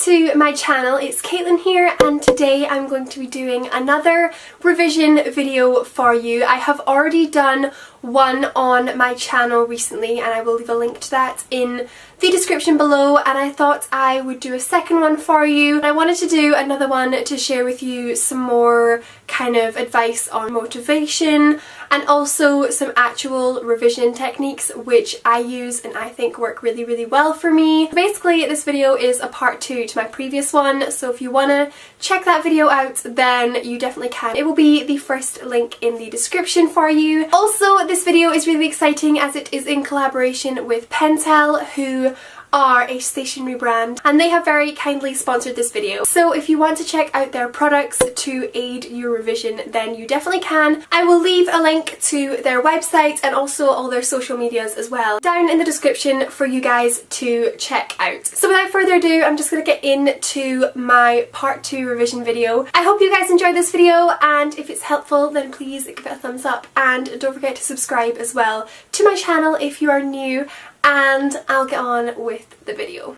to my channel. It's Caitlin here, and today I'm going to be doing another revision video for you. I have already done one on my channel recently and I will leave a link to that in the description below, and I thought I would do a second one for you. I wanted to do another one to share with you some more kind of advice on motivation and also some actual revision techniques which I use and I think work really well for me. Basically this video is a part 2 to my previous one, so if you want to check that video out then you definitely can. It will be the first link in the description for you. Also, this video is really exciting as it is in collaboration with Pentel, who are a stationery brand, and they have very kindly sponsored this video. So if you want to check out their products to aid your revision then you definitely can. I will leave a link to their website and also all their social medias as well down in the description for you guys to check out. So without further ado, I'm just going to get into my part 2 revision video. I hope you guys enjoyed this video, and if it's helpful then please give it a thumbs up and don't forget to subscribe as well to my channel if you are new, and I'll get on with the video.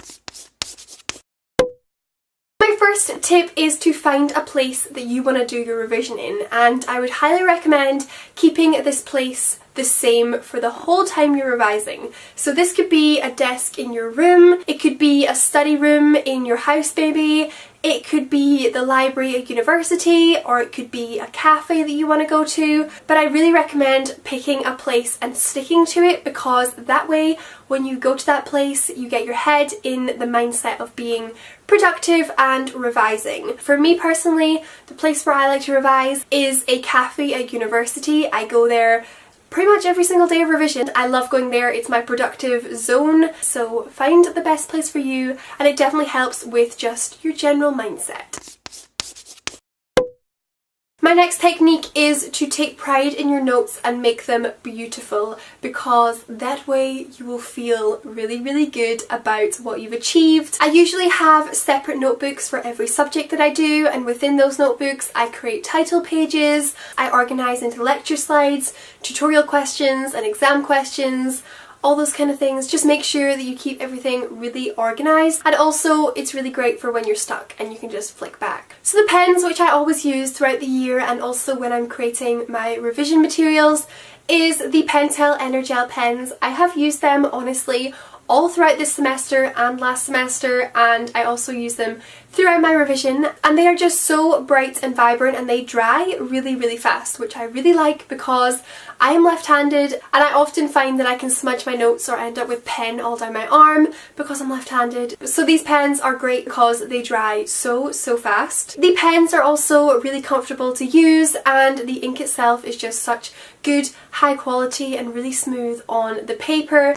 My first tip is to find a place that you want to do your revision in, and I would highly recommend keeping this place the same for the whole time you're revising. So this could be a desk in your room, it could be a study room in your house maybe, it could be the library at university, or it could be a cafe that you want to go to, but I really recommend picking a place and sticking to it, because that way when you go to that place you get your head in the mindset of being productive and revising. For me personally, the place where I like to revise is a cafe at university. I go there pretty much every single day of revision. I love going there, it's my productive zone, so find the best place for you, and it definitely helps with just your general mindset. My next technique is to take pride in your notes and make them beautiful, because that way you will feel really good about what you've achieved. I usually have separate notebooks for every subject that I do, and within those notebooks I create title pages, I organise into lecture slides, tutorial questions and exam questions, all those kind of things. Just make sure that you keep everything really organised, and also it's really great for when you're stuck and you can just flick back. So the pens which I always use throughout the year and also when I'm creating my revision materials is the Pentel Energel pens. I have used them honestly all throughout this semester and last semester, and I also use them throughout my revision, and they are just so bright and vibrant and they dry really fast, which I really like because I am left-handed and I often find that I can smudge my notes or end up with pen all down my arm because I'm left-handed. So these pens are great because they dry so fast. The pens are also really comfortable to use, and the ink itself is just such good high quality and really smooth on the paper.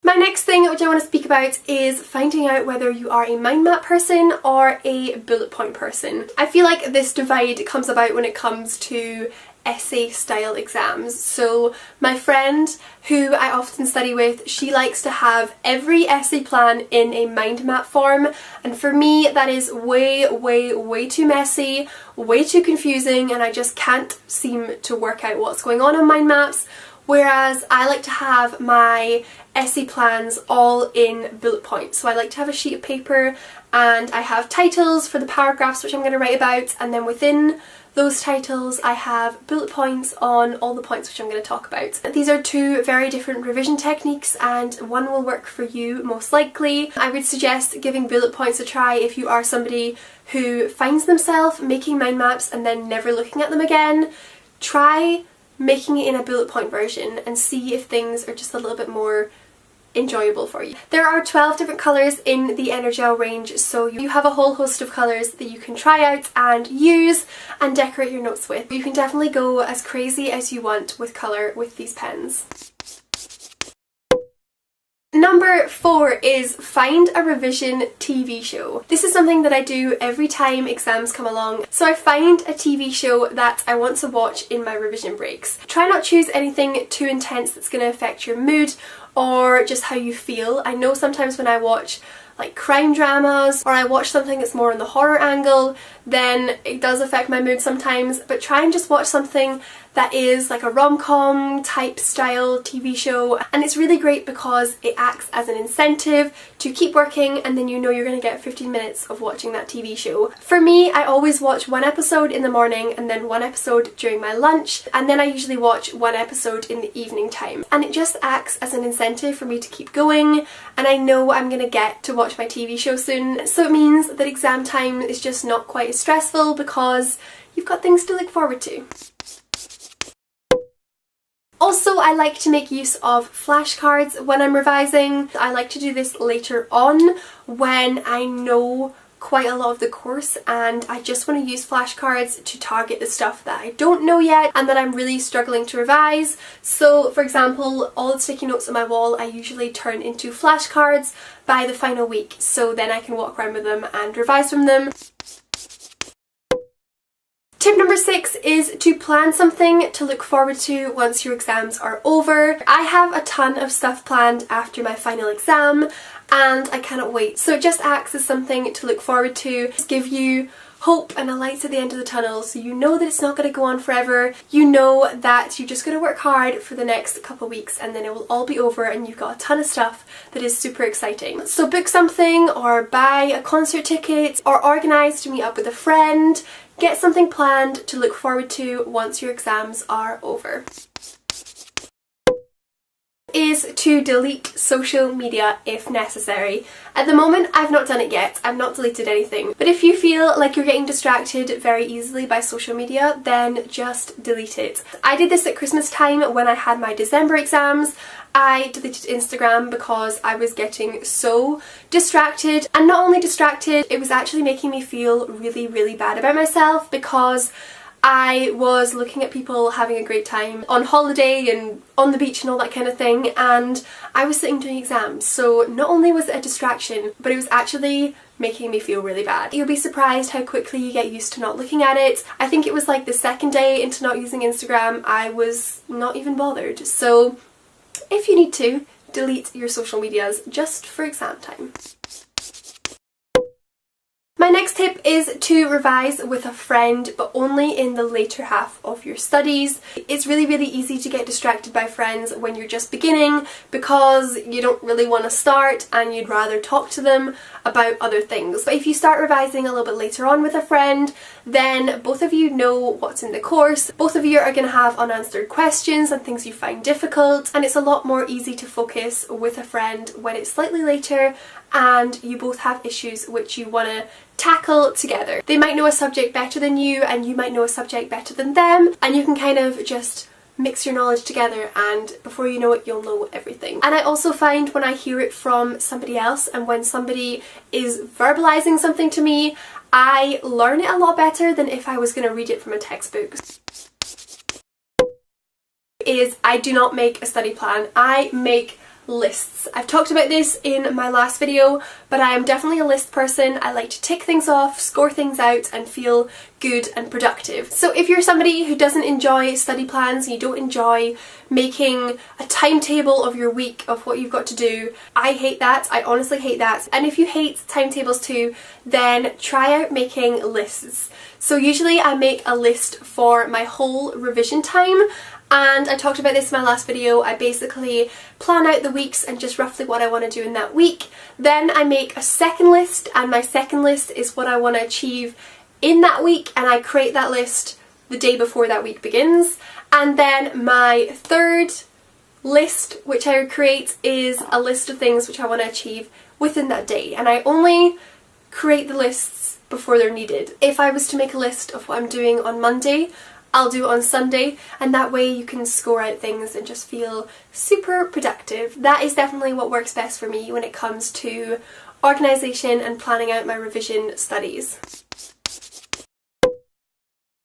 My next thing which I want to speak about is finding out whether you are a mind map person or a bullet point person. I feel like this divide comes about when it comes to essay style exams. So my friend who I often study with, she likes to have every essay plan in a mind map form, and for me that is way too messy, way too confusing, and I just can't seem to work out what's going on mind maps. Whereas I like to have my essay plans all in bullet points. So I like to have a sheet of paper and I have titles for the paragraphs which I'm going to write about, and then within those titles I have bullet points on all the points which I'm going to talk about. These are two very different revision techniques and one will work for you most likely. I would suggest giving bullet points a try if you are somebody who finds themselves making mind maps and then never looking at them again. Try making it in a bullet point version and see if things are just a little bit more enjoyable for you. There are 12 different colours in the Energel range, so you have a whole host of colours that you can try out and use and decorate your notes with. You can definitely go as crazy as you want with colour with these pens. Number 4 is find a revision TV show. This is something that I do every time exams come along. So I find a TV show that I want to watch in my revision breaks. Try not to choose anything too intense that's going to affect your mood or just how you feel. I know sometimes when I watch like crime dramas or I watch something that's more on the horror angle, then it does affect my mood sometimes, but try and just watch something that is like a rom-com type style TV show, and it's really great because it acts as an incentive to keep working, and then you know you're going to get 15 minutes of watching that TV show. For me, I always watch one episode in the morning and then one episode during my lunch, and then I usually watch one episode in the evening time, and it just acts as an incentive for me to keep going, and I know I'm going to get to watch my TV show soon, so it means that exam time is just not quite as stressful because you've got things to look forward to. Also, I like to make use of flashcards when I'm revising. I like to do this later on when I know quite a lot of the course and I just want to use flashcards to target the stuff that I don't know yet and that I'm really struggling to revise. So for example, all the sticky notes on my wall I usually turn into flashcards by the final week, so then I can walk around with them and revise from them. Tip number 6 is to plan something to look forward to once your exams are over. I have a ton of stuff planned after my final exam and I cannot wait. So it just acts as something to look forward to, just give you hope and a light at the end of the tunnel, so you know that it's not going to go on forever. You know that you're just going to work hard for the next couple of weeks and then it will all be over and you've got a ton of stuff that is super exciting. So book something or buy a concert ticket or organise to meet up with a friend. Get something planned to look forward to once your exams are over. Is to delete social media if necessary. At the moment I've not done it yet, I've not deleted anything, but if you feel like you're getting distracted very easily by social media, then just delete it. I did this at Christmas time when I had my December exams. I deleted Instagram because I was getting so distracted, and not only distracted, it was actually making me feel really bad about myself because I was looking at people having a great time on holiday and on the beach and all that kind of thing, and I was sitting doing exams, so not only was it a distraction, but it was actually making me feel really bad. You'll be surprised how quickly you get used to not looking at it. I think it was like the second day into not using Instagram, I was not even bothered. So if you need to, delete your social medias just for exam time. My next tip is to revise with a friend, but only in the later half of your studies. It's really easy to get distracted by friends when you're just beginning because you don't really want to start and you'd rather talk to them about other things. But if you start revising a little bit later on with a friend, then both of you know what's in the course, both of you are going to have unanswered questions and things you find difficult, and it's a lot more easy to focus with a friend when it's slightly later and you both have issues which you want to tackle together. They might know a subject better than you and you might know a subject better than them, and you can kind of just mix your knowledge together and before you know it you'll know everything. And I also find when I hear it from somebody else and when somebody is verbalizing something to me, I learn it a lot better than if I was going to read it from a textbook. I do not make a study plan, I make lists. I've talked about this in my last video, but I am definitely a list person. I like to tick things off, score things out and feel good and productive. So if you're somebody who doesn't enjoy study plans, you don't enjoy making a timetable of your week of what you've got to do, I hate that. I honestly hate that. And if you hate timetables too, then try out making lists. So usually I make a list for my whole revision time, and I talked about this in my last video. I basically plan out the weeks and just roughly what I want to do in that week. Then I make a second list, and my second list is what I want to achieve in that week, and I create that list the day before that week begins. And then my third list which I create is a list of things which I want to achieve within that day, and I only create the lists before they're needed. If I was to make a list of what I'm doing on Monday, I'll do it on Sunday, and that way you can score out things and just feel super productive. That is definitely what works best for me when it comes to organisation and planning out my revision studies.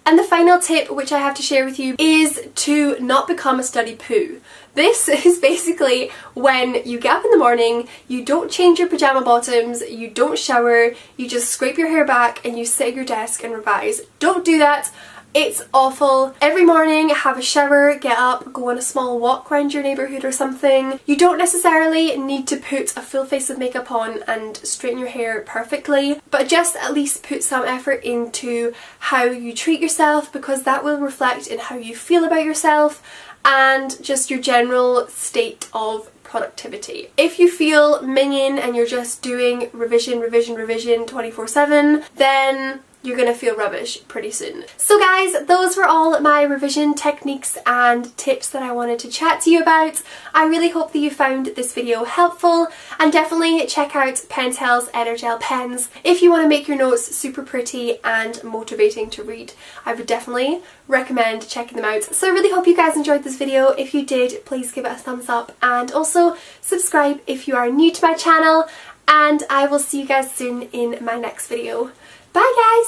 And the final tip which I have to share with you is to not become a study poo. This is basically when you get up in the morning, you don't change your pyjama bottoms, you don't shower, you just scrape your hair back and you sit at your desk and revise. Don't do that. It's awful. Every morning, have a shower, get up, go on a small walk around your neighbourhood or something. You don't necessarily need to put a full face of makeup on and straighten your hair perfectly, but just at least put some effort into how you treat yourself, because that will reflect in how you feel about yourself and just your general state of productivity. If you feel minging and you're just doing revision 24/7, then you're gonna feel rubbish pretty soon. So guys, those were all my revision techniques and tips that I wanted to chat to you about. I really hope that you found this video helpful, and definitely check out Pentel's Energel pens if you want to make your notes super pretty and motivating to read. I would definitely recommend checking them out. So I really hope you guys enjoyed this video. If you did, please give it a thumbs up and also subscribe if you are new to my channel, and I will see you guys soon in my next video. Bye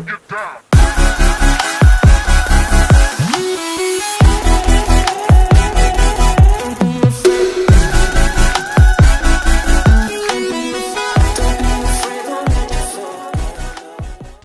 guys!